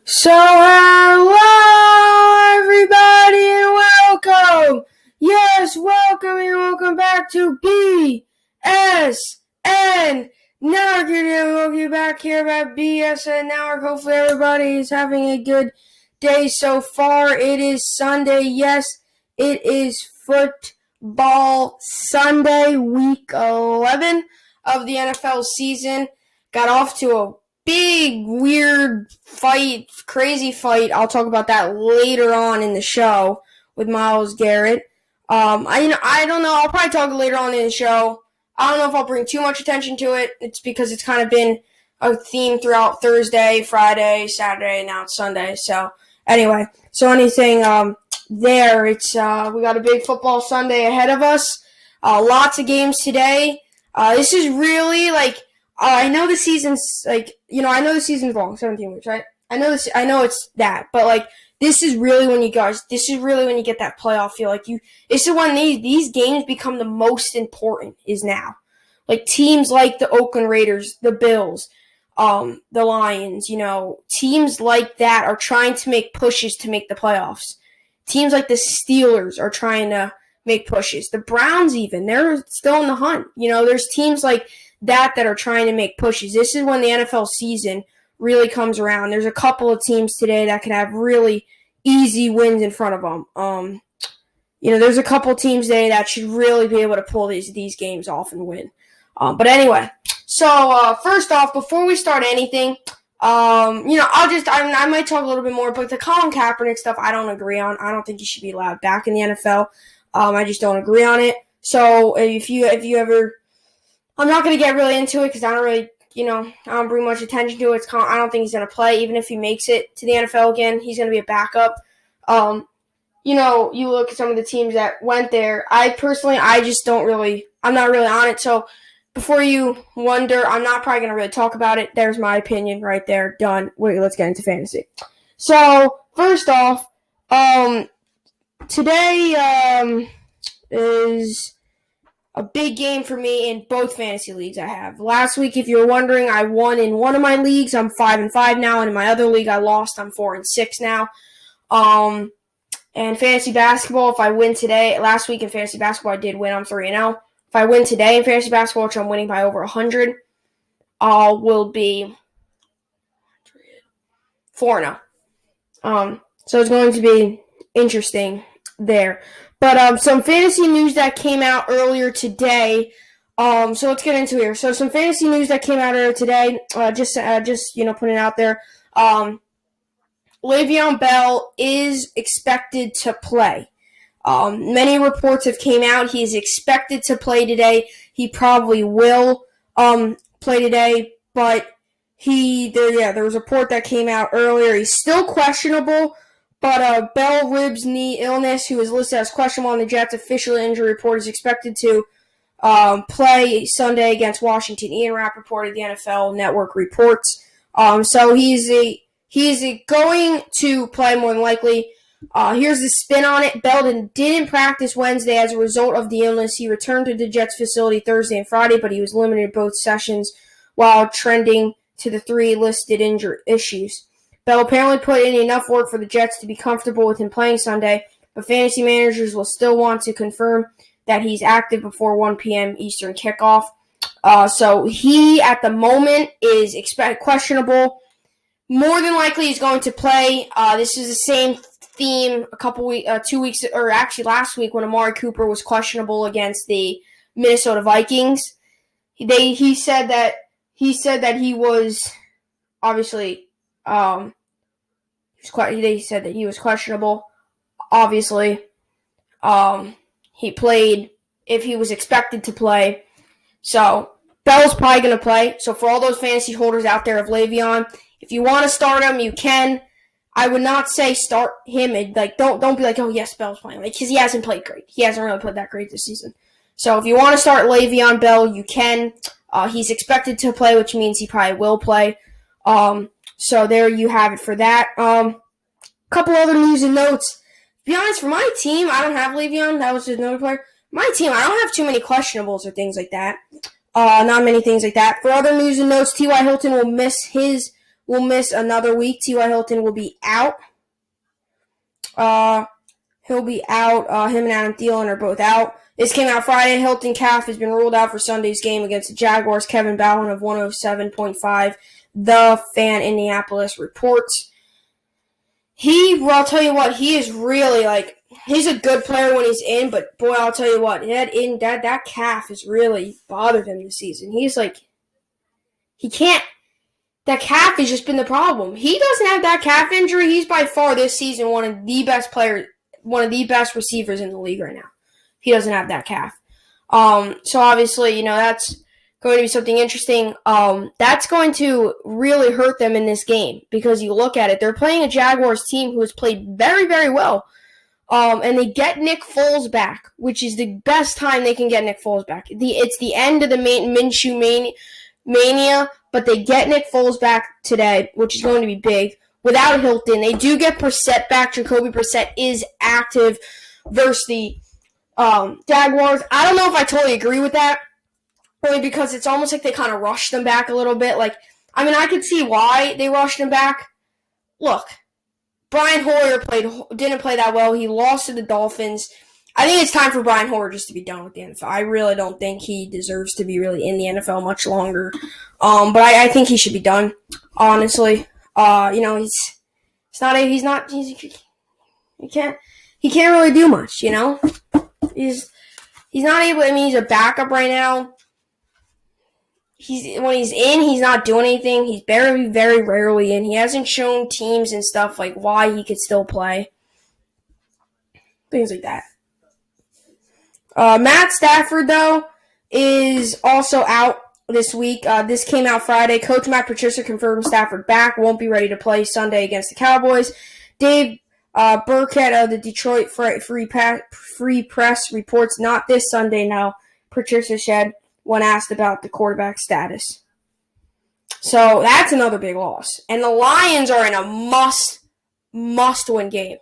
So hello everybody and welcome. Yes, welcome and welcome back to BSN Network. We'll back here at BSN Network. Hopefully everybody is having a good day so far. It is Sunday. Yes, it is football Sunday, week 11 of the NFL season. Got off to a big, weird fight, crazy fight. I'll talk about that later on in the show with Myles Garrett. I don't know. I'll probably talk later on in the show. I don't know if I'll bring too much attention to it. It's because it's kind of been a theme throughout Thursday, Friday, Saturday, and now it's Sunday. So anyway, anything there. It's we got a big football Sunday ahead of us. Lots of games today. This is really I know the season's I know the season's long, 17 weeks, right? I know it's that, but this is really when you get that playoff feel. This is when these games become the most important is now. Teams like the Oakland Raiders, the Bills, the Lions, teams like that are trying to make pushes to make the playoffs. Teams like the Steelers are trying to make pushes. The Browns even, they're still in the hunt. There's teams like that are trying to make pushes. This is when the NFL season really comes around. There's a couple of teams today that could have really easy wins in front of them. There's a couple of teams today that should really be able to pull these games off and win. But anyway, so first off, before we start anything, I might talk a little bit more, but the Colin Kaepernick stuff I don't agree on. I don't think he should be allowed back in the NFL. I just don't agree on it. So if you ever, I'm not going to get really into it because I don't really, I don't bring much attention to it. I don't think he's going to play. Even if he makes it to the NFL again, he's going to be a backup. You look at some of the teams that went there. I'm not really on it. So before you wonder, I'm not probably going to really talk about it. There's my opinion right there. Done. Wait, let's get into fantasy. So first off, today is a big game for me in both fantasy leagues I have. Last week, if you're wondering, I won in one of my leagues. I'm 5-5 now, and in my other league, I lost. I'm 4-6 now. And fantasy basketball, if I win today, last week in fantasy basketball, I did win. I'm 3-0. If I win today in fantasy basketball, which I'm winning by over 100, will be 4-0. So it's going to be interesting there. But some fantasy news that came out earlier today. So let's get into here. So some fantasy news that came out earlier today. Just putting it out there. Le'Veon Bell is expected to play. Many reports have came out. He is expected to play today. He probably will play today, but there was a report that came out earlier. He's still questionable. But Bell ribs knee illness, who is listed as questionable on the Jets' official injury report, is expected to play Sunday against Washington. Ian Rappaport of the NFL Network reports. So he's going to play more than likely. Here's the spin on it. Bell didn't practice Wednesday as a result of the illness. He returned to the Jets facility Thursday and Friday, but he was limited both sessions while trending to the 3 listed injury issues. Bell apparently put in enough work for the Jets to be comfortable with him playing Sunday, but fantasy managers will still want to confirm that he's active before 1 p.m. Eastern kickoff. So he, at the moment, is questionable. More than likely, he's going to play. This is the same theme 2 weeks, or actually last week when Amari Cooper was questionable against the Minnesota Vikings. He said that he was obviously. They said that he was questionable. Obviously, he played if he was expected to play. So Bell's probably going to play. So for all those fantasy holders out there of Le'Veon, if you want to start him, you can. I would not say start him. Don't be like, oh yes, Bell's playing, because he hasn't played great. He hasn't really played that great this season. So if you want to start Le'Veon Bell, you can. He's expected to play, which means he probably will play. So there you have it for that. Couple other news and notes. To be honest, for my team, I don't have Le'Veon. That was just another player. My team, I don't have too many questionables or things like that. Not many things like that. For other news and notes, T.Y. Hilton will miss his will miss another week. T.Y. Hilton will be out. He'll be out. Him and Adam Thielen are both out. This came out Friday. Hilton calf has been ruled out for Sunday's game against the Jaguars. Kevin Bowen of 107.5. The Fan Indianapolis reports. I'll tell you what, he is really he's a good player when he's in, but boy, I'll tell you what, that calf has really bothered him this season. That calf has just been the problem. He doesn't have that calf injury. He's by far this season one of the best receivers in the league right now. He doesn't have that calf. So obviously, that's going to be something interesting. That's going to really hurt them in this game because you look at it, they're playing a Jaguars team who has played very, very well. And they get Nick Foles back, which is the best time they can get Nick Foles back. It's the end of the Minshew mania, but they get Nick Foles back today, which is going to be big. Without Hilton, they do get Brissett back. Jacoby Brissett is active versus the Jaguars. I don't know if I totally agree with that, only because it's almost like they kind of rushed them back a little bit. I could see why they rushed him back. Look, Brian Hoyer didn't play that well. He lost to the Dolphins. I think it's time for Brian Hoyer just to be done with the NFL. I really don't think he deserves to be really in the NFL much longer. But I think he should be done, honestly. He can't really do much, He's not able. He's a backup right now. When he's in, he's not doing anything. He's very, very rarely in. He hasn't shown teams and stuff why he could still play. Things like that. Matt Stafford, though, is also out this week. This came out Friday. Coach Matt Patricia confirmed Stafford back. Won't be ready to play Sunday against the Cowboys. Dave Burkett of the Detroit Free Press reports not this Sunday now, Patricia said when asked about the quarterback status. So that's another big loss. And the Lions are in a must-win game.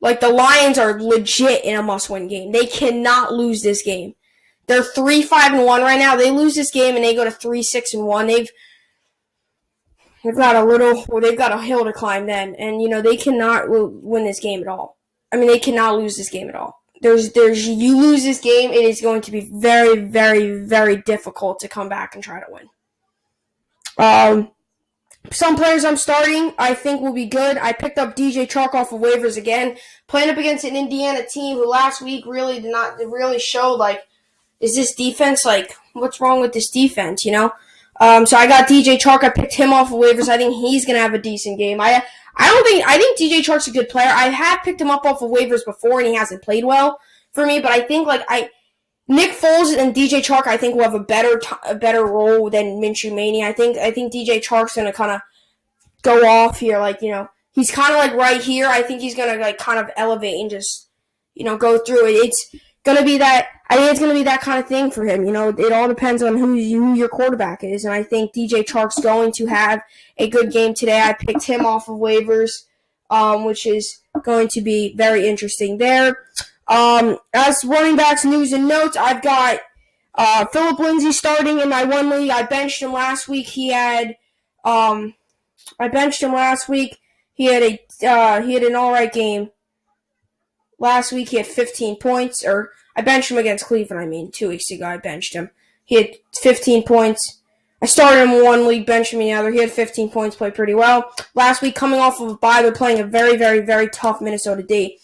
The Lions are legit in a must-win game. They cannot lose this game. They're 3-5-1 right now. They lose this game and they go to 3-6-1. They've got a hill to climb then, and they cannot win this game at all. They cannot lose this game at all. You lose this game, it is going to be very, very, very difficult to come back and try to win. Some players I'm starting, I think will be good. I picked up DJ Chark off of waivers again, playing up against an Indiana team who last week really did not really show is this defense what's wrong with this defense? So I got DJ Chark. I picked him off of waivers. I think he's gonna have a decent game. I think DJ Chark's a good player. I have picked him up off of waivers before, and he hasn't played well for me. But I think Nick Foles and DJ Chark, I think, will have a better role than Minshew Mania. I think DJ Chark's gonna kind of go off here, he's kind of right here. I think he's gonna kind of elevate and just go through it. It's gonna be that. I think it's gonna be that kind of thing for him. It all depends on who your quarterback is, and I think DJ Chark's going to have a good game today. I picked him off of waivers, which is going to be very interesting there. As running backs news and notes, I've got Phillip Lindsay starting in my one league. I benched him last week. He had an all right game. Last week he had 15 points, or I benched him against Cleveland, 2 weeks ago I benched him. He had 15 points. I started him in one league, benched him in the other. He had 15 points, played pretty well. Last week, coming off of a bye, they're playing a very, very, very tough Minnesota D.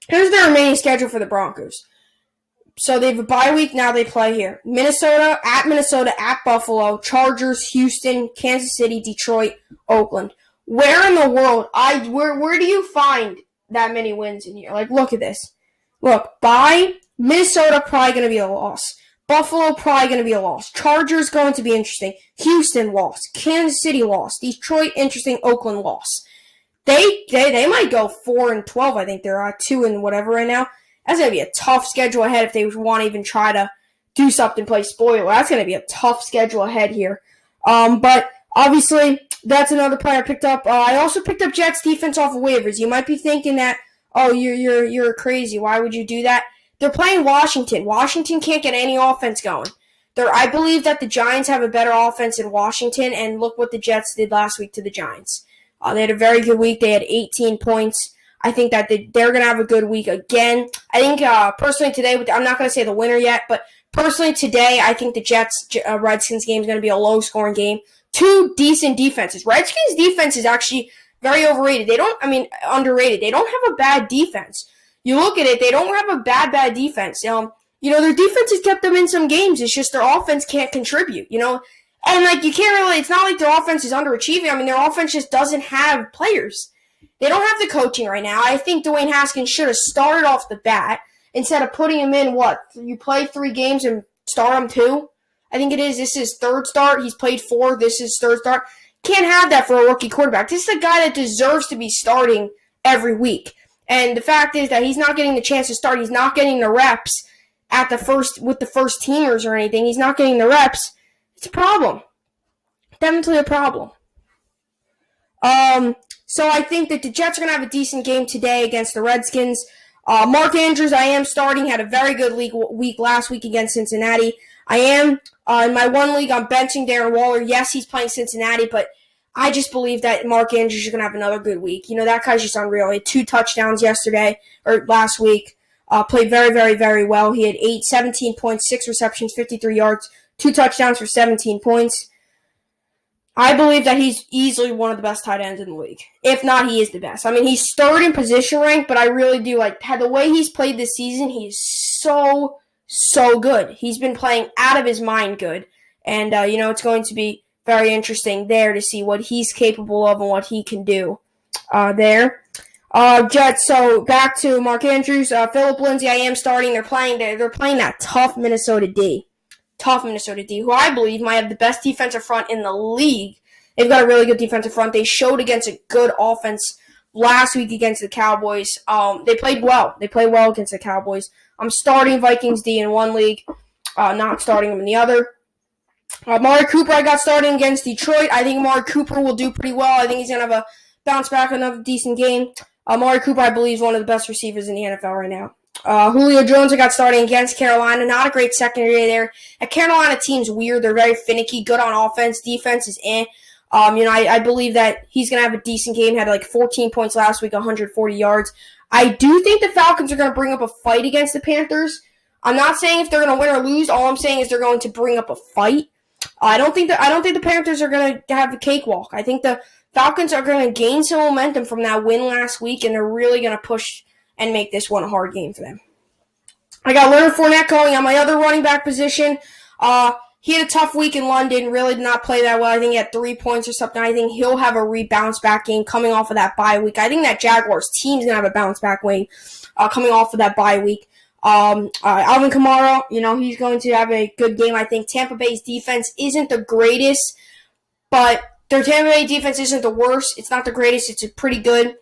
Here's their remaining schedule for the Broncos. So they have a bye week, now they play here. Minnesota, at Buffalo, Chargers, Houston, Kansas City, Detroit, Oakland. Where in the world, where do you find that many wins in here? Look at this. Look, bye, Minnesota probably going to be a loss. Buffalo probably going to be a loss. Chargers going to be interesting. Houston loss. Kansas City loss. Detroit interesting. Oakland loss. They might go 4-12. I think they're at 2 and whatever right now. That's going to be a tough schedule ahead if they want to even try to do something, play spoiler. That's going to be a tough schedule ahead here. But obviously, that's another player I picked up. I also picked up Jets defense off of waivers. You might be thinking that, oh, you're crazy. Why would you do that? They're playing Washington. Washington can't get any offense going. I believe that the Giants have a better offense in Washington, and look what the Jets did last week to the Giants. They had a very good week. They had 18 points. I think that they're going to have a good week again. I think personally today, I'm not going to say the winner yet, but personally today, I think the Jets-Redskins game is going to be a low-scoring game. Two decent defenses. Redskins' defense is actually very overrated. Underrated. They don't have a bad defense. You look at it, they don't have a bad defense. Their defense has kept them in some games. It's just their offense can't contribute, And, you can't really, it's not like their offense is underachieving. Their offense just doesn't have players. They don't have the coaching right now. I think Dwayne Haskins should have started off the bat instead of putting him in, you play 3 games and start him 2? I think it is. This is his 3rd start. He's played 4. This is his 3rd start. Can't have that for a rookie quarterback. This is a guy that deserves to be starting every week. And the fact is that he's not getting the chance to start. He's not getting the reps with the first teamers or anything. He's not getting the reps. It's a problem. Definitely a problem. So I think that the Jets are going to have a decent game today against the Redskins. Mark Andrews, I am starting. Had a very good week last week against Cincinnati. I am. In my one league, I'm benching Darren Waller. Yes, he's playing Cincinnati, but I just believe that Mark Andrews is going to have another good week. That guy's just unreal. He had 2 touchdowns last week. Played very, very, very well. He had 17 points, 6 receptions, 53 yards, 2 touchdowns for 17 points. I believe that he's easily one of the best tight ends in the league. If not, he is the best. He's 3rd in position rank, but I really do the way he's played this season. He's so good. He's been playing out of his mind good. And, it's going to be very interesting there to see what he's capable of and what he can do there. Jets, so back to Mark Andrews. Phillip Lindsay, I am starting. They're playing that tough Minnesota D. Who I believe might have the best defensive front in the league. They've got a really good defensive front. They showed against a good offense last week against the Cowboys. They played well. Against the Cowboys. I'm starting Vikings D in one league, not starting them in the other. Amari Cooper, I got starting against Detroit. I think Amari Cooper will do pretty well. I think he's going to have a bounce back, another decent game. Amari Cooper, I believe, is one of the best receivers in the NFL right now. Julio Jones, I got starting against Carolina. Not a great secondary there. A Carolina team's weird. They're very finicky, good on offense. Defense is eh. I believe that he's going to have a decent game. Had 14 points last week, 140 yards. I do think the Falcons are going to bring up a fight against the Panthers. I'm not saying if they're going to win or lose. All I'm saying is they're going to bring up a fight. I don't think the Panthers are going to have a cakewalk. I think the Falcons are going to gain some momentum from that win last week, and they're really going to push and make this one a hard game for them. I got Leonard Fournette going on my other running back position. He had a tough week in London, really did not play that well. I think he had 3 points or something. I think he'll have a bounce back game coming off of that bye week. I think that Jaguars team's going to have a bounce back game coming off of that bye week. Alvin Kamara, he's going to have a good game. I think Tampa Bay's defense isn't the greatest, but their Tampa Bay defense isn't the worst. It's not the greatest. It's pretty good.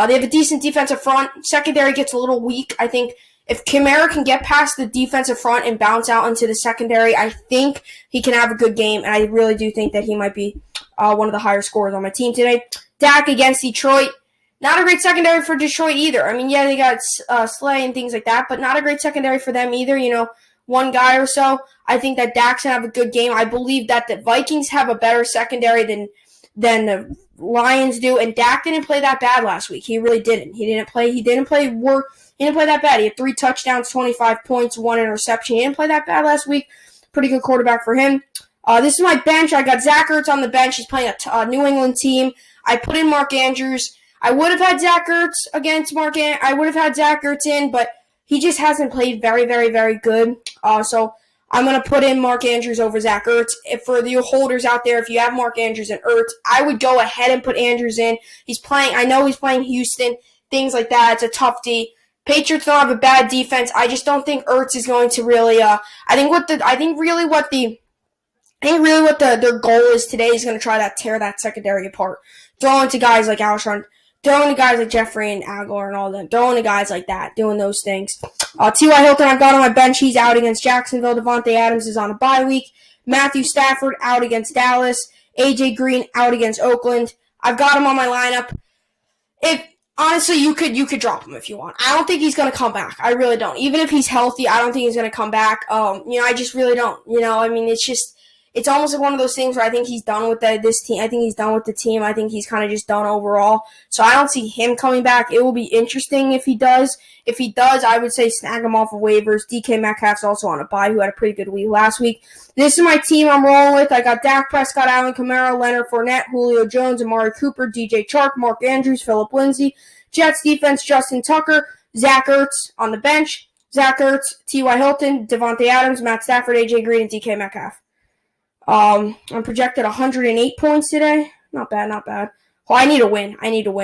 They have a decent defensive front. Secondary gets a little weak. I think if Kamara can get past the defensive front and bounce out into the secondary, I think he can have a good game, and I really do think that he might be one of the higher scorers on my team today. Dak against Detroit. Not a great secondary for Detroit either. They got Slay and things like that, but not a great secondary for them either. One guy or so. I think that Dak's going to have a good game. I believe that the Vikings have a better secondary than the Lions do, and Dak didn't play that bad last week. He really didn't. He didn't play that bad. He had 3 touchdowns, 25 points, 1 interception. He didn't play that bad last week. Pretty good quarterback for him. This is my bench. I got Zach Ertz on the bench. He's playing a New England team. I put in Mark Andrews. I would have had Zach Ertz against I would have had Zach Ertz in, but he just hasn't played very, very, very good. So I'm going to put in Mark Andrews over Zach Ertz. If for the holders out there, if you have Mark Andrews and Ertz, I would go ahead and put Andrews in. I know he's playing Houston, things like that. It's a tough D. Patriots don't have a bad defense. I just don't think Ertz is going to really. I think their goal is today is going to try to tear that secondary apart, throwing to guys like Alshon, throwing to guys like Jeffrey and Aguilar and all them, throwing to guys like that, doing those things. T.Y. Hilton, I've got on my bench. He's out against Jacksonville. Devontae Adams is on a bye week. Matthew Stafford out against Dallas. A.J. Green out against Oakland. I've got him on my lineup. If Honestly, you could drop him if you want. I don't think he's gonna come back. I really don't. Even if he's healthy, I don't think he's gonna come back. I just really don't. I mean, it's almost like one of those things where I think he's done with this team. I think he's done with the team. I think he's kind of just done overall. So I don't see him coming back. It will be interesting if he does. If he does, I would say snag him off of waivers. DK Metcalf's also on a bye, who had a pretty good week last week. This is my team I'm rolling with. I got Dak Prescott, Alvin Kamara, Leonard Fournette, Julio Jones, Amari Cooper, DJ Chark, Mark Andrews, Phillip Lindsay. Jets defense, Justin Tucker, Zach Ertz on the bench. Zach Ertz, T.Y. Hilton, Devontae Adams, Matt Stafford, A.J. Green, and DK Metcalf. I'm projected 108 points today. Not bad. Well, I need a win.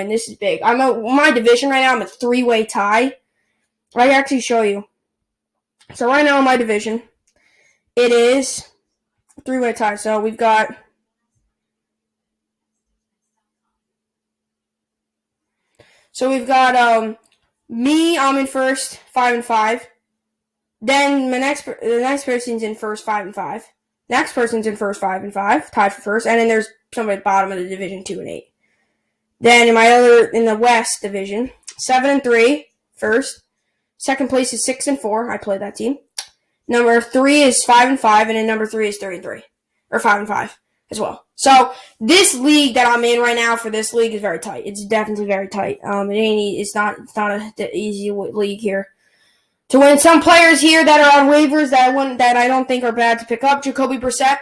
This is big. My division right now, I'm a 3-way tie. I can actually show you. So right now in my division, it is a 3-way tie. So we've got me, I'm in first, 5-5. Then the next person's in first, 5-5. Next person's in first, 5-5, tied for first, and then there's somebody at the bottom of the division, 2-8. Then in the West division, 7-3, first. Second place is 6-4. I play that team. Number 3 is 5-5, and then number 3 is 3-3, or 5-5 as well. So this league that I'm in right now for this league is very tight. It's definitely very tight. It's not an easy league here to win. Some players here that are on waivers that I don't think are bad to pick up. Jacoby Brissett,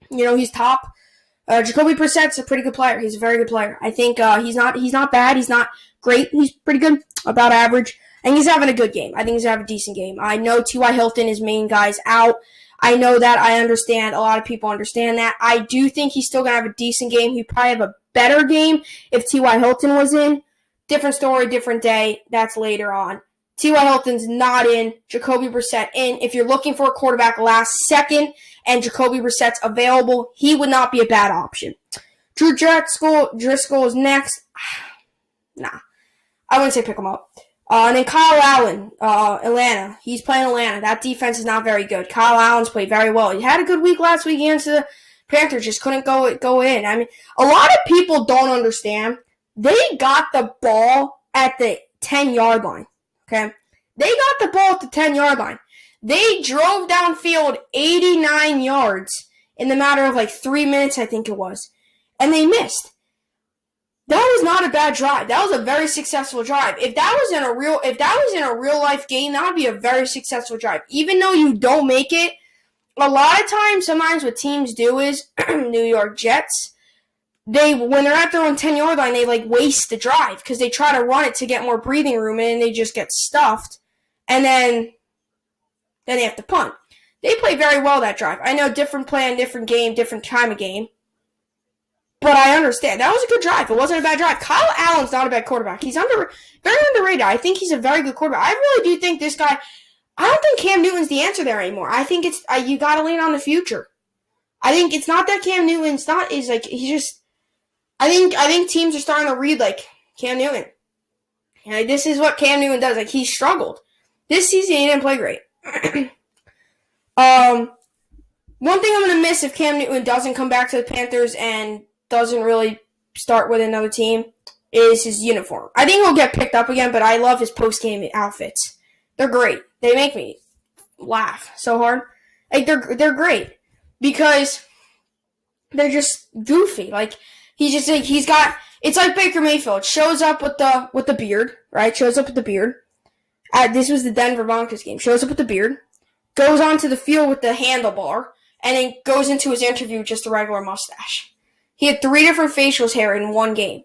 he's top. Jacoby Brissett's a pretty good player. He's a very good player. I think he's not bad. He's not great. He's pretty good, about average. And he's having a good game. I think he's having a decent game. I know T.Y. Hilton, his main guy's out. I know that. I understand. A lot of people understand that. I do think he's still going to have a decent game. He'd probably have a better game if T.Y. Hilton was in. Different story, different day. That's later on. T.Y. Hilton's not in. Jacoby Brissett in. If you're looking for a quarterback last second and Jacoby Brissett's available, he would not be a bad option. Drew Driscoll is next. Nah. I wouldn't say pick him up. And then Kyle Allen, Atlanta. He's playing Atlanta. That defense is not very good. Kyle Allen's played very well. He had a good week last week against the Panthers. Just couldn't go in. I mean, a lot of people don't understand. They got the ball at the 10-yard line. Okay? They got the ball at the 10-yard line. They drove downfield 89 yards in the matter of 3 minutes, I think it was. And they missed. That was not a bad drive. That was a very successful drive. If that was in a real life game, that would be a very successful drive. Even though you don't make it, a lot of times, sometimes what teams do is New York Jets, when they're at their own 10-yard line, they waste the drive because they try to run it to get more breathing room and they just get stuffed. And then they have to punt. They play very well that drive. I know different plan, different game, different time of game. But I understand. That was a good drive. It wasn't a bad drive. Kyle Allen's not a bad quarterback. He's very underrated. I think he's a very good quarterback. I really do think this guy, I don't think Cam Newton's the answer there anymore. I think it's you got to lean on the future. I think it's not that Cam Newton's not is he's just I think teams are starting to read Cam Newton. And this is what Cam Newton does. He struggled. This season he didn't play great. One thing I'm going to miss if Cam Newton doesn't come back to the Panthers and doesn't really start with another team is his uniform. I think he'll get picked up again, but I love his post-game outfits. They're great. They make me laugh so hard. They're great because they're just goofy. He's got it's like Baker Mayfield shows up with the beard, right? Shows up with the beard. This was the Denver Broncos game. Shows up with the beard, goes onto the field with the handlebar, and then goes into his interview with just a regular mustache. He had 3 different facials hair in one game.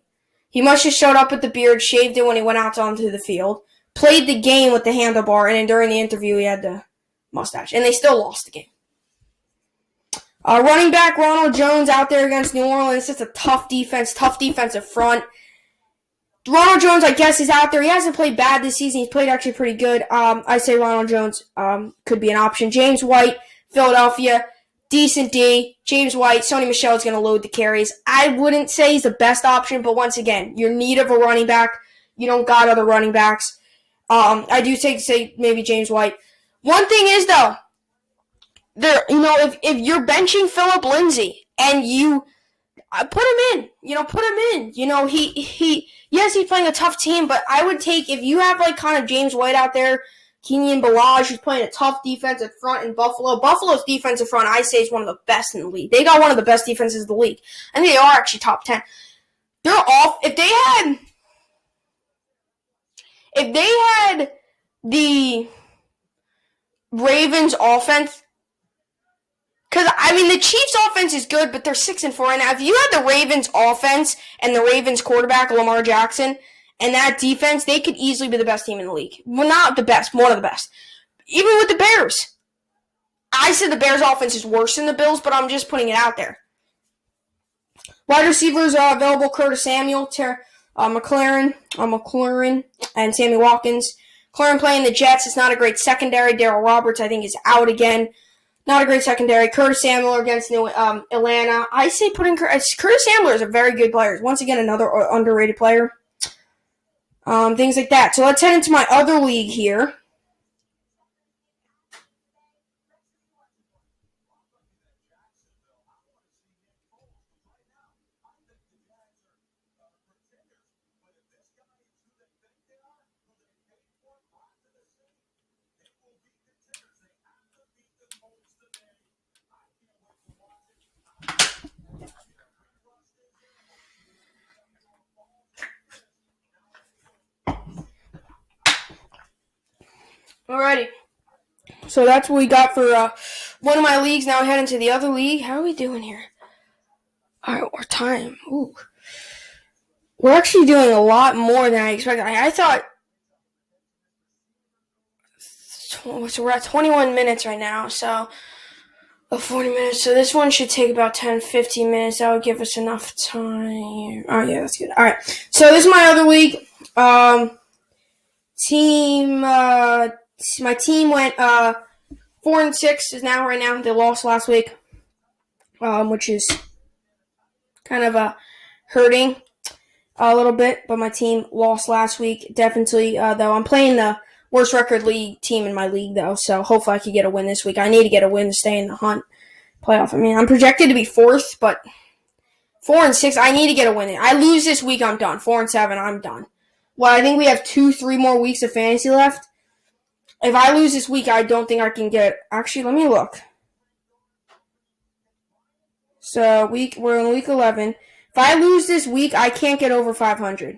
He must have showed up with the beard, shaved it when he went out onto the field, played the game with the handlebar, and then during the interview he had the mustache. And they still lost the game. Running back Ronald Jones out there against New Orleans. It's a tough defense, tough defensive front. Ronald Jones, I guess, is out there. He hasn't played bad this season. He's played actually pretty good. I say Ronald Jones could be an option. James White, Philadelphia. Decent D. James White, Sony Michel is going to load the carries. I wouldn't say he's the best option, but once again, you're in need of a running back. You don't got other running backs. I do say maybe James White. One thing is, though, if you're benching Phillip Lindsay and Put him in. Put him in. Yes, he's playing a tough team, but I would take, if you have like kind of James White out there, Kenyon Balaj, who's playing a tough defensive front in Buffalo. Buffalo's defensive front, I say, is one of the best in the league. They got one of the best defenses in the league. I think they are actually top 10. They're off. If they had the Ravens offense, because, the Chiefs offense is good, but they're 6-4 right now. If you had the Ravens offense and the Ravens quarterback, Lamar Jackson, and that defense, they could easily be the best team in the league. Well, not the best, one of the best. Even with the Bears. I said the Bears offense is worse than the Bills, but I'm just putting it out there. Wide receivers are available: Curtis Samuel, McLaurin, and Sammy Watkins. McLaurin playing the Jets. It's not a great secondary. Darryl Roberts, I think, is out again. Not a great secondary. Curtis Samuel against Atlanta. I say Curtis Samuel is a very good player. Once again, another underrated player. Things like that. So let's head into my other league here. Alrighty. So that's what we got for one of my leagues. Now we head into the other league. How are we doing here? Alright, we're time. Ooh. We're actually doing a lot more than I expected. I thought... So we're at 21 minutes right now, so... 40 minutes. So this one should take about 10-15 minutes. That would give us enough time. Oh, yeah, that's good. Alright. So this is my other league. My team went 4-6 is now right now. They lost last week, which is kind of hurting a little bit. But my team lost last week. Definitely, though, I'm playing the worst record league team in my league, though. So hopefully I can get a win this week. I need to get a win to stay in the hunt playoff. I'm projected to be 4th, but 4-6, I need to get a win. I lose this week, I'm done. 4-7, I'm done. Well, I think we have 2-3 more weeks of fantasy left. If I lose this week, I don't think I can get... Actually, let me look. So, we're in week 11. If I lose this week, I can't get over 500.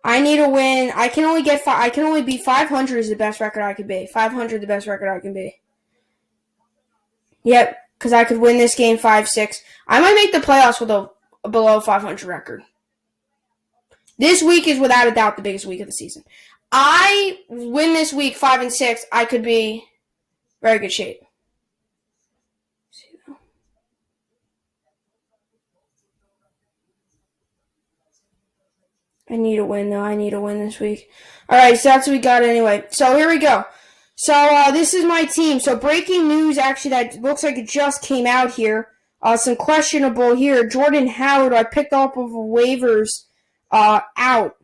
I need a win. I can only be 500 is the best record I could be. 500 the best record I can be. Yep, because I could win this game 5-6. I might make the playoffs with a below 500 record. This week is without a doubt the biggest week of the season. I win this week 5-6, I could be very good shape. I need a win, though. I need a win this week. Alright, so that's what we got anyway. So here we go. So this is my team. So breaking news, actually, that looks like it just came out here. Some questionable here. Jordan Howard, I picked up of waivers out.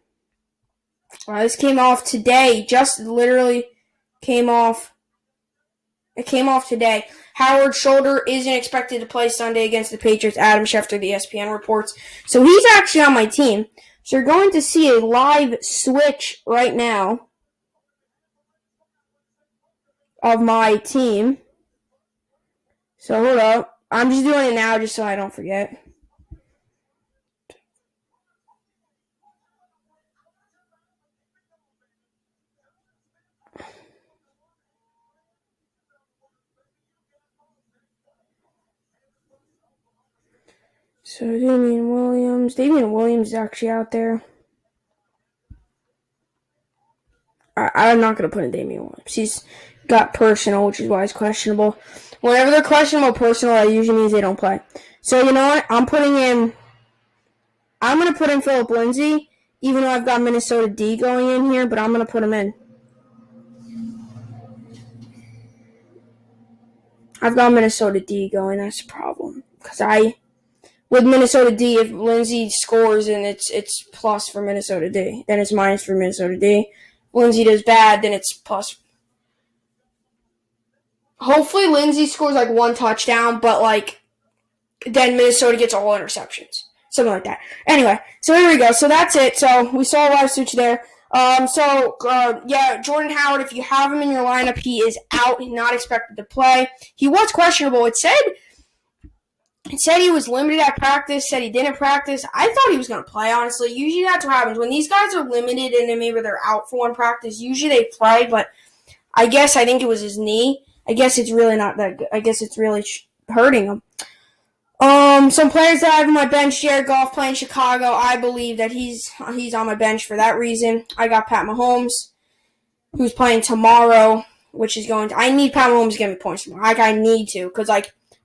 This came off today. Just literally came off. It came off today. Howard's shoulder isn't expected to play Sunday against the Patriots. Adam Schefter, the ESPN reports. So he's actually on my team. So you're going to see a live switch right now of my team. So hold up. I'm just doing it now just so I don't forget. So Damian Williams is actually out there. I'm not going to put in Damian Williams. He's got personal, which is why he's questionable. Whenever they're questionable personal, that usually means they don't play. So you know what? I'm going to put in Phillip Lindsay, even though I've got Minnesota D going in here, but I'm going to put him in. I've got Minnesota D going. That's the problem. Because with Minnesota D, if Lindsay scores and it's plus for Minnesota D, then it's minus for Minnesota D. If Lindsay does bad, then it's plus. Hopefully Lindsay scores like one touchdown, but like then Minnesota gets all interceptions. Something like that. Anyway, so here we go. So that's it. So we saw a live switch there. Jordan Howard, if you have him in your lineup, he is out. Not expected to play. He was questionable. It said he was limited at practice, said he didn't practice. I thought he was going to play, honestly. Usually that's what happens. When these guys are limited and then maybe they're out for one practice, usually they play, but I think it was his knee. I guess it's really not that good. I guess it's really hurting him. Some players that I have on my bench, Jared Goff playing Chicago. I believe that he's on my bench for that reason. I got Pat Mahomes, who's playing tomorrow, which is going to – I need Pat Mahomes to get me points tomorrow. I need to because,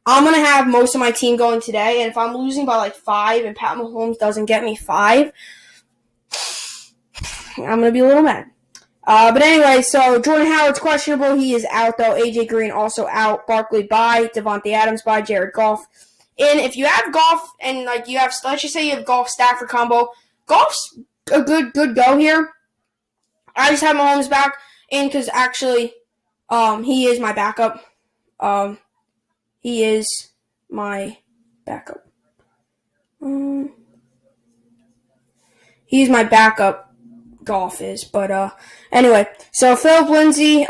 I'm going to have most of my team going today, and if I'm losing by, 5 and Pat Mahomes doesn't get me 5, I'm going to be a little mad. But anyway, so Jordan Howard's questionable. He is out, though. A.J. Green also out. Barkley bye. Devontae Adams bye. Jared Goff. And if you have Goff and, you have – let's just say you have Goff Stafford combo, Goff's a good go here. I just have Mahomes back in because actually he is my backup. He is my backup. He's my backup. Goff is, but anyway. So Philip Lindsay,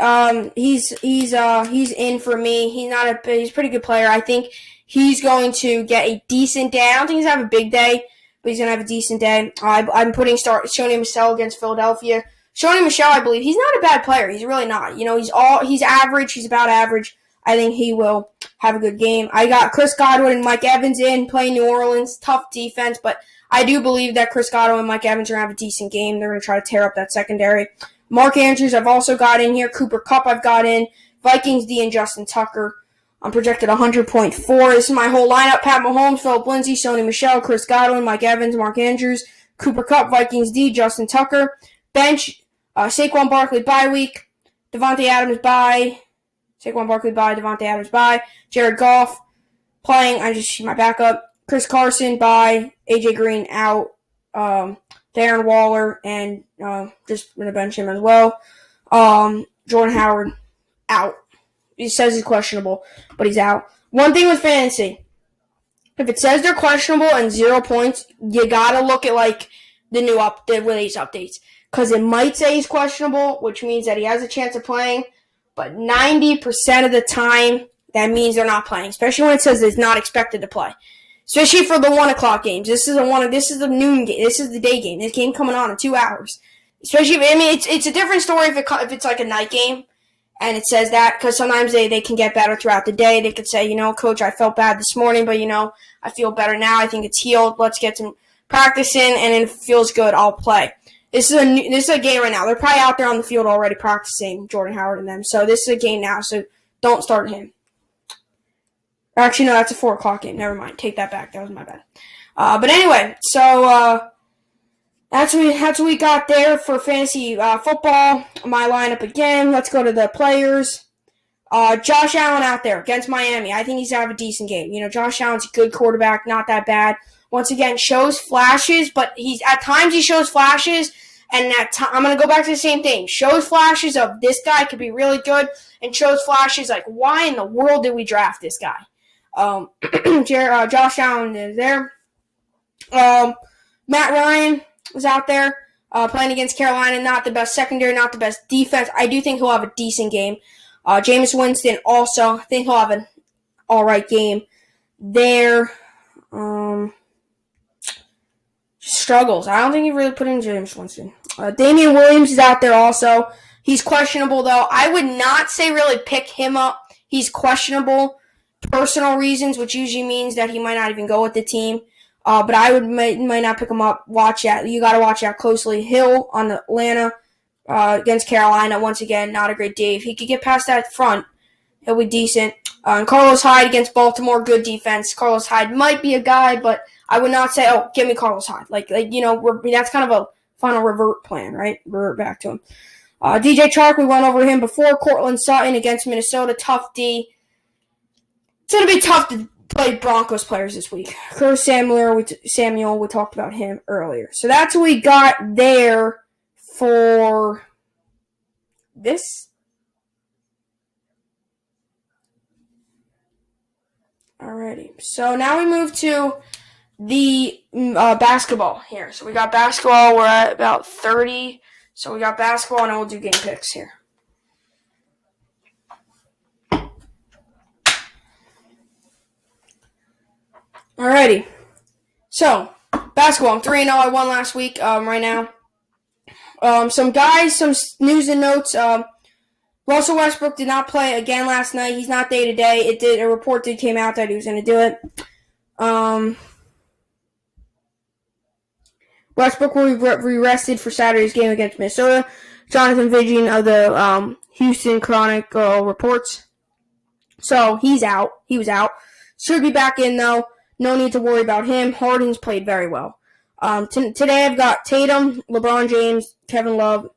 he's in for me. He's a pretty good player. I think he's going to get a decent day. I don't think he's gonna have a big day, but he's gonna have a decent day. I'm putting Sony Michel against Philadelphia. Sony Michel, I believe he's not a bad player. He's really not. He's average. He's about average. I think he will have a good game. I got Chris Godwin and Mike Evans in playing New Orleans. Tough defense, but I do believe that Chris Godwin and Mike Evans are going to have a decent game. They're going to try to tear up that secondary. Mark Andrews I've also got in here. Cooper Kupp I've got in. Vikings D and Justin Tucker. I'm projected 100.4. This is my whole lineup. Pat Mahomes, Philip Lindsay, Sony Michel, Chris Godwin, Mike Evans, Mark Andrews, Cooper Kupp, Vikings D, Justin Tucker. Bench, Saquon Barkley bye week. Devontae Adams bye. Saquon Barkley bye. Devontae Adams bye. Jared Goff playing. I just my backup. Chris Carson bye. A.J. Green out. Darren Waller and just going to bench him as well. Jordan Howard out. He says he's questionable, but he's out. One thing with fantasy, if it says they're questionable and 0 points, you got to look at the release updates. Because it might say he's questionable, which means that he has a chance of playing. But 90% of the time, that means they're not playing. Especially when it says it's not expected to play. Especially for the 1 o'clock games. This is the noon game. This is the day game. This game coming on in 2 hours. Especially, it's a different story if it's like a night game. And it says that because sometimes they can get better throughout the day. They could say, Coach, I felt bad this morning, but, I feel better now. I think it's healed. Let's get some practice in, and if it feels good, I'll play. This is a game right now. They're probably out there on the field already practicing, Jordan Howard and them. So this is a game now, so don't start him. Actually, no, that's a 4 o'clock game. Never mind. Take that back. That was my bad. But anyway, so that's what we got there for fantasy football. My lineup again. Let's go to the players. Josh Allen out there against Miami. I think he's going to have a decent game. Josh Allen's a good quarterback, not that bad. Once again, shows flashes, but at times he shows flashes, and I'm going to go back to the same thing. Shows flashes of this guy could be really good, and shows flashes like, why in the world did we draft this guy? Josh Allen is there. Matt Ryan was out there playing against Carolina. Not the best secondary, not the best defense. I do think he'll have a decent game. Jameis Winston also, I think he'll have an all right game there. Struggles. I don't think he really put in Jameis Winston. Damian Williams is out there also. He's questionable, though. I would not say really pick him up. He's questionable. Personal reasons, which usually means that he might not even go with the team. But I might not pick him up. Watch that. You got to watch that closely. Hill on Atlanta against Carolina. Once again, not a great day. If he could get past that front, he'll be decent. And Carlos Hyde against Baltimore, good defense. Carlos Hyde might be a guy, but I would not say, give me Carlos Hyde. That's kind of a final revert plan, right? Revert back to him. DJ Chark, we went over him before. Cortland Sutton against Minnesota, tough D. It's going to be tough to play Broncos players this week. Curtis Samuel, we talked about him earlier. So that's what we got there for this. Alrighty. So now we move to the basketball here. So we got basketball. We're at about 30. So we got basketball, and then we'll do game picks here. Alrighty. So, basketball. I'm 3-0. I won last week right now. Some news and notes. Russell Westbrook did not play again last night. He's not day to day. A report came out that he was going to do it. Westbrook will be rested for Saturday's game against Minnesota. Jonathan Vigil of the Houston Chronicle reports. So he's out. He was out. Should be back in though. No need to worry about him. Harden's played very well. Today I've got Tatum, LeBron James, Kevin Love,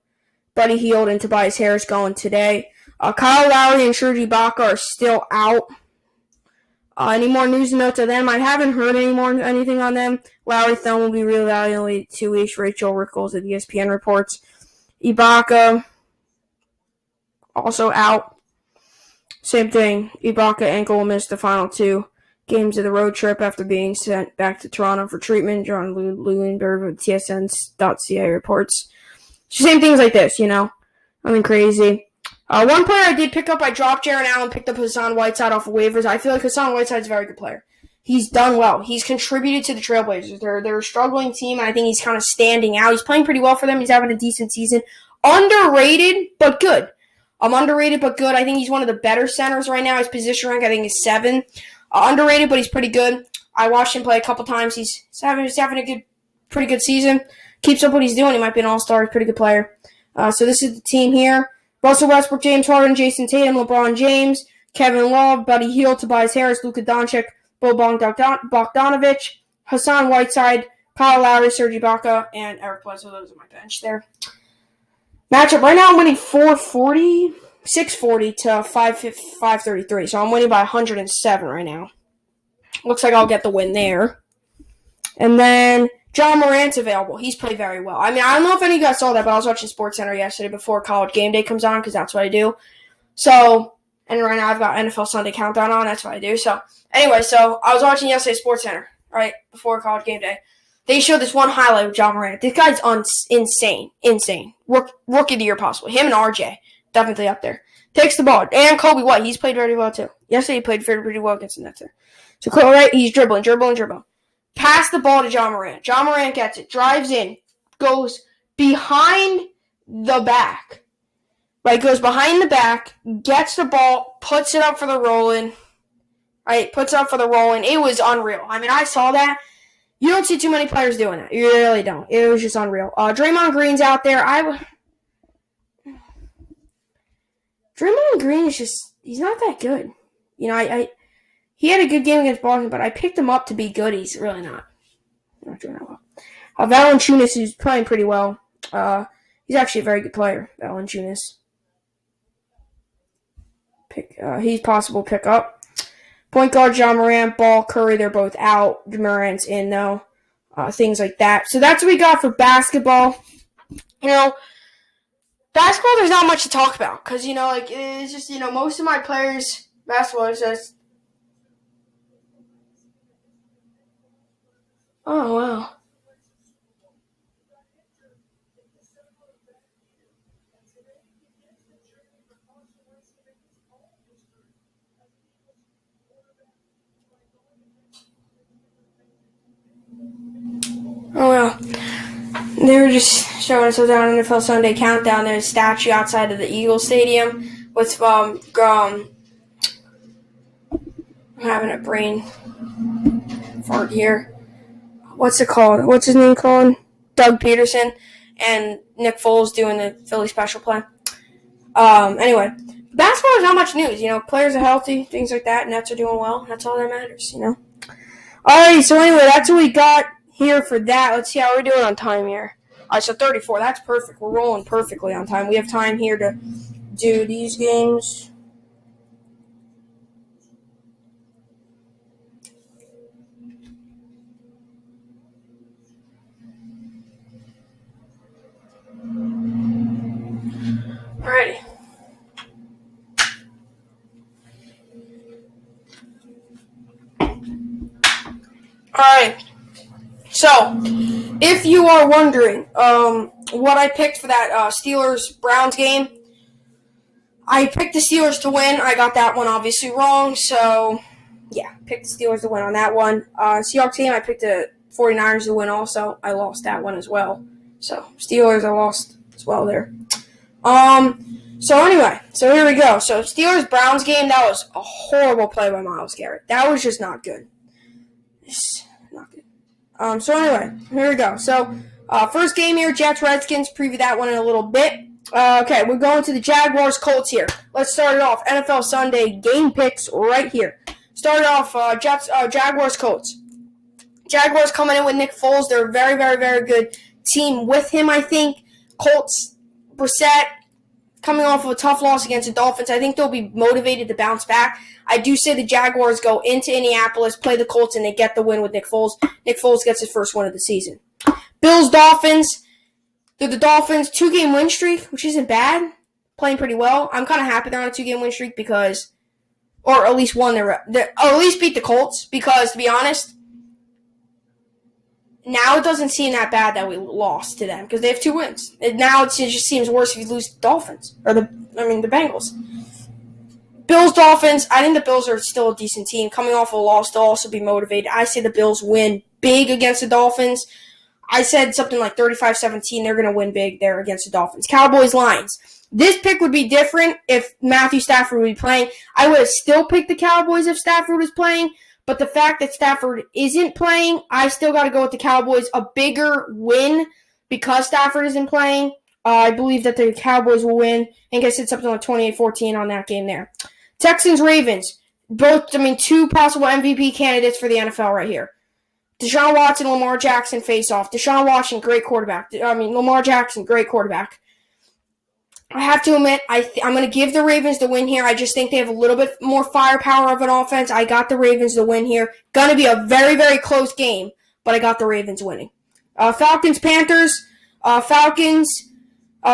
Buddy Hield, and Tobias Harris going today. Kyle Lowry and Serge Ibaka are still out. Any more news and notes of them? I haven't heard anything on them. Lowry thumb will be reevaluated 2 weeks. Rachel Rickles of ESPN reports. Ibaka also out. Same thing. Ibaka ankle will miss the final 2 games of the road trip after being sent back to Toronto for treatment. John Lewinberg of TSN.ca reports. Same things like this, Nothing crazy. One player I did pick up, I dropped Jarrett Allen, picked up Hassan Whiteside off of waivers. I feel like Hassan Whiteside's a very good player. He's done well. He's contributed to the Trailblazers. They're a struggling team, and I think he's kind of standing out. He's playing pretty well for them. He's having a decent season. Underrated, but good. Underrated, but good. I think he's one of the better centers right now. His position rank, I think, is 7. Underrated, but he's pretty good. I watched him play a couple times. He's having a pretty good season. Keeps up what he's doing. He might be an all-star. He's a pretty good player. So this is the team here. Russell Westbrook, James Harden, Jason Tatum, LeBron James, Kevin Love, Buddy Hield, Tobias Harris, Luka Doncic, Bogdanovic, Hassan Whiteside, Kyle Lowry, Serge Ibaka, and Eric Bledsoe. Those are my bench there. Matchup right now, I'm winning 640 to 533. So I'm winning by 107 right now. Looks like I'll get the win there. And then John Morant's available. He's played very well. I don't know if any of you guys saw that, but I was watching SportsCenter yesterday before College Game Day comes on because that's what I do. So, and right now I've got NFL Sunday Countdown on. That's what I do. So, anyway, I was watching yesterday SportsCenter, right, before College Game Day. They showed this one highlight of John Morant. This guy's insane. Rookie of the year possibly. Him and RJ, definitely up there. Takes the ball. And Kobe White, he's played very well too. Yesterday he played pretty well against the Nets there. So, right, he's dribbling. Pass the ball to John Morant. John Morant gets it, drives in, goes behind the back. Right, goes behind the back, gets the ball, puts it up for the rolling. Right, puts it up for the rolling. It was unreal. I saw that. You don't see too many players doing that. You really don't. It was just unreal. Draymond Green's out there. Draymond Green is just, he's not that good. He had a good game against Boston, but I picked him up to be good. He's really not doing that well. Valanciunas is playing pretty well. He's actually a very good player, Valanciunas. He's possible pick up. Point guard, John Morant, Ball, Curry, they're both out. Morant's in, though. Things like that. So that's what we got for basketball. Basketball, there's not much to talk about. Because, it's just, most of my players, basketball is just, oh, wow. Oh, well. They were just showing us on NFL Sunday Countdown. There's a statue outside of the Eagles Stadium with, I'm having a brain fart here. What's it called? What's his name called? Doug Peterson and Nick Foles doing the Philly special play. Anyway, basketball is not much news. Players are healthy, things like that. Nets are doing well. That's all that matters. Alright, so anyway, that's what we got here for that. Let's see how we're doing on time here. Alright, so 34. That's perfect. We're rolling perfectly on time. We have time here to do these games. Alrighty. Alright, so if you are wondering what I picked for that Steelers-Browns game, I picked the Steelers to win. I got that one obviously wrong, so yeah, picked the Steelers to win on that one. Seahawks game, I picked the 49ers to win also. I lost that one as well. So Steelers, I lost as well there. So anyway, so here we go. So Steelers-Browns game, that was a horrible play by Myles Garrett. That was just not good. Just not good. So anyway, here we go. So first game here, Jets-Redskins. Preview that one in a little bit. Okay, we're going to the Jaguars-Colts here. Let's start it off. NFL Sunday game picks right here. Start it off, Jaguars-Colts. Jaguars coming in with Nick Foles. They're a very, very, very good team with him, I think. Colts, Brissett, coming off of a tough loss against the Dolphins. I think they'll be motivated to bounce back. I do say the Jaguars go into Indianapolis, play the Colts, and they get the win with Nick Foles. Nick Foles gets his first win of the season. Bills-Dolphins. They're the Dolphins' 2-game win streak, which isn't bad. Playing pretty well. I'm kind of happy they're on a 2-game win streak because, or at least one, they'll at least beat the Colts because, to be honest, now it doesn't seem that bad that we lost to them because they have 2 wins. And now it just seems worse if you lose to the Dolphins or the Bengals. Bills-Dolphins. I think the Bills are still a decent team. Coming off a loss, they'll also be motivated. I say the Bills win big against the Dolphins. I said something like 35-17. They're going to win big there against the Dolphins. Cowboys-Lions. This pick would be different if Matthew Stafford would be playing. I would have still picked the Cowboys if Stafford was playing, but the fact that Stafford isn't playing, I still got to go with the Cowboys. A bigger win because Stafford isn't playing. I believe that the Cowboys will win. I think I said something like 28-14 on that game there. Texans-Ravens. Both, 2 possible MVP candidates for the NFL right here. Deshaun Watson, Lamar Jackson face off. Deshaun Watson, great quarterback. Lamar Jackson, great quarterback. I have to admit, I'm going to give the Ravens the win here. I just think they have a little bit more firepower of an offense. I got the Ravens the win here. Going to be a very, very close game, but I got the Ravens winning. Falcons-Panthers. Falcons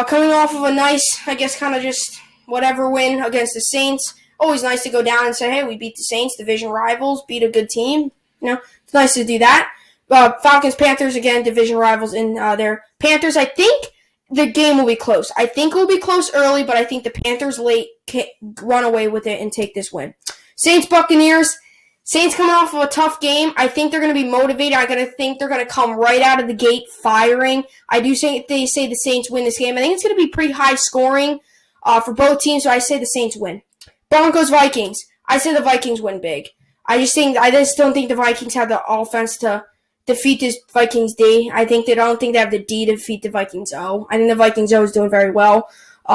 coming off of a nice, I guess, kind of just whatever win against the Saints. Always nice to go down and say, hey, we beat the Saints, division rivals, beat a good team. It's nice to do that. Falcons-Panthers, again, division rivals in there. Panthers, I think the game will be close. I think it will be close early, but I think the Panthers late can run away with it and take this win. Saints-Buccaneers. Saints coming off of a tough game. I think they're going to be motivated. I'm going to think they're going to come right out of the gate firing. I do say they say the Saints win this game. I think it's going to be pretty high scoring for both teams, so I say the Saints win. Broncos-Vikings. I say the Vikings win big. I just don't think the Vikings have the offense to defeat this Vikings D. I don't think they have the D to defeat the Vikings O. I think the Vikings O is doing very well.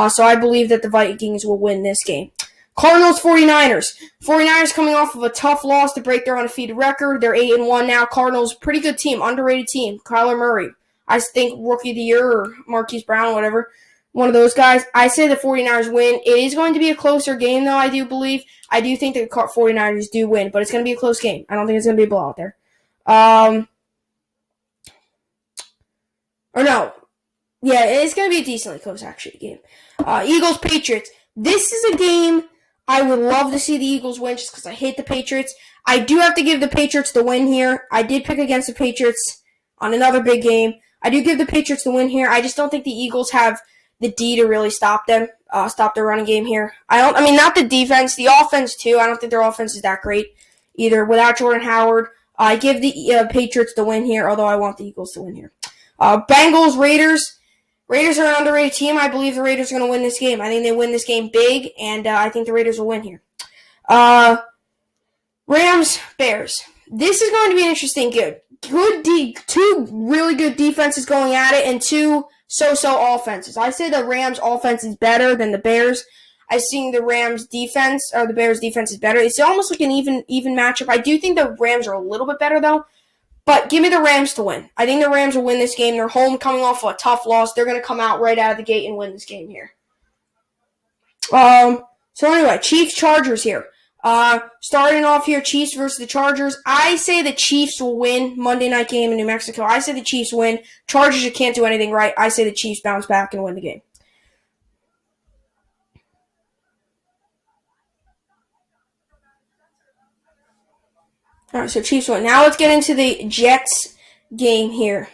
So I believe that the Vikings will win this game. Cardinals-49ers. 49ers coming off of a tough loss to break their undefeated record. They're 8-1 now. Cardinals, pretty good team, underrated team. Kyler Murray. I think Rookie of the Year or Marquise Brown, whatever. One of those guys. I say the 49ers win. It is going to be a closer game, though, I do believe. I do think the 49ers do win, but it's going to be a close game. I don't think it's going to be a blowout there. Yeah, it's going to be a decently close, actually, game. Eagles-Patriots. This is a game I would love to see the Eagles win just because I hate the Patriots. I do have to give the Patriots the win here. I did pick against the Patriots on another big game. I do give the Patriots the win here. I just don't think the Eagles have the D to really stop them, stop their running game here. Not the defense, the offense too. I don't think their offense is that great either without Jordan Howard. I give the Patriots the win here, although I want the Eagles to win here. Bengals, Raiders. Raiders are an underrated team. I believe the Raiders are going to win this game. I think they win this game big, and I think the Raiders will win here. Rams, Bears. This is going to be an interesting game. Two really good defenses going at it, and 2 so-so offenses. I say the Rams offense is better than the Bears. I think the Rams defense, or the Bears defense is better. It's almost like an even matchup. I do think the Rams are a little bit better, though. But give me the Rams to win. I think the Rams will win this game. They're home coming off of a tough loss. They're going to come out right out of the gate and win this game here. So anyway, Chiefs-Chargers here. Starting off here, Chiefs versus the Chargers. I say the Chiefs will win Monday night game in New Mexico. I say the Chiefs win. Chargers, you can't do anything right. I say the Chiefs bounce back and win the game. All right, so Chiefs win. Now let's get into the Jets game here.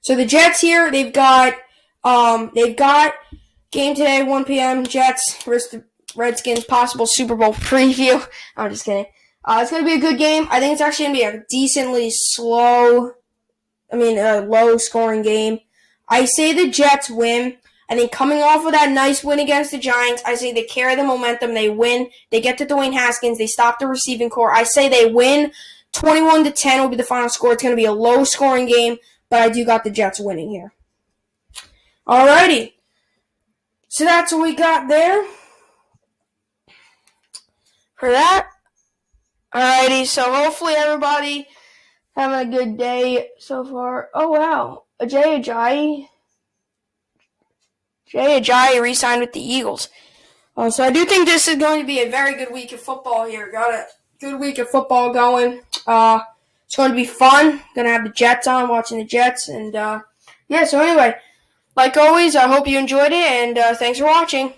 So the Jets here, they've got game today, 1 p.m. Jets versus the Redskins, possible Super Bowl preview. I'm just kidding. It's going to be a good game. I think it's actually going to be a decently low-scoring game. I say the Jets win. I think coming off of that nice win against the Giants, I say they carry the momentum. They win. They get to Dwayne Haskins. They stop the receiving core. I say they win. 21-10 will be the final score. It's going to be a low-scoring game, but I do got the Jets winning here. Alrighty. So that's what we got there for that. Alrighty, so hopefully everybody having a good day so far. Oh, wow. Jay Ajayi re-signed with the Eagles. So I do think this is going to be a very good week of football here. Got a good week of football going. It's going to be fun. Going to have the Jets on, watching the Jets. And, so anyway, like always, I hope you enjoyed it, and thanks for watching.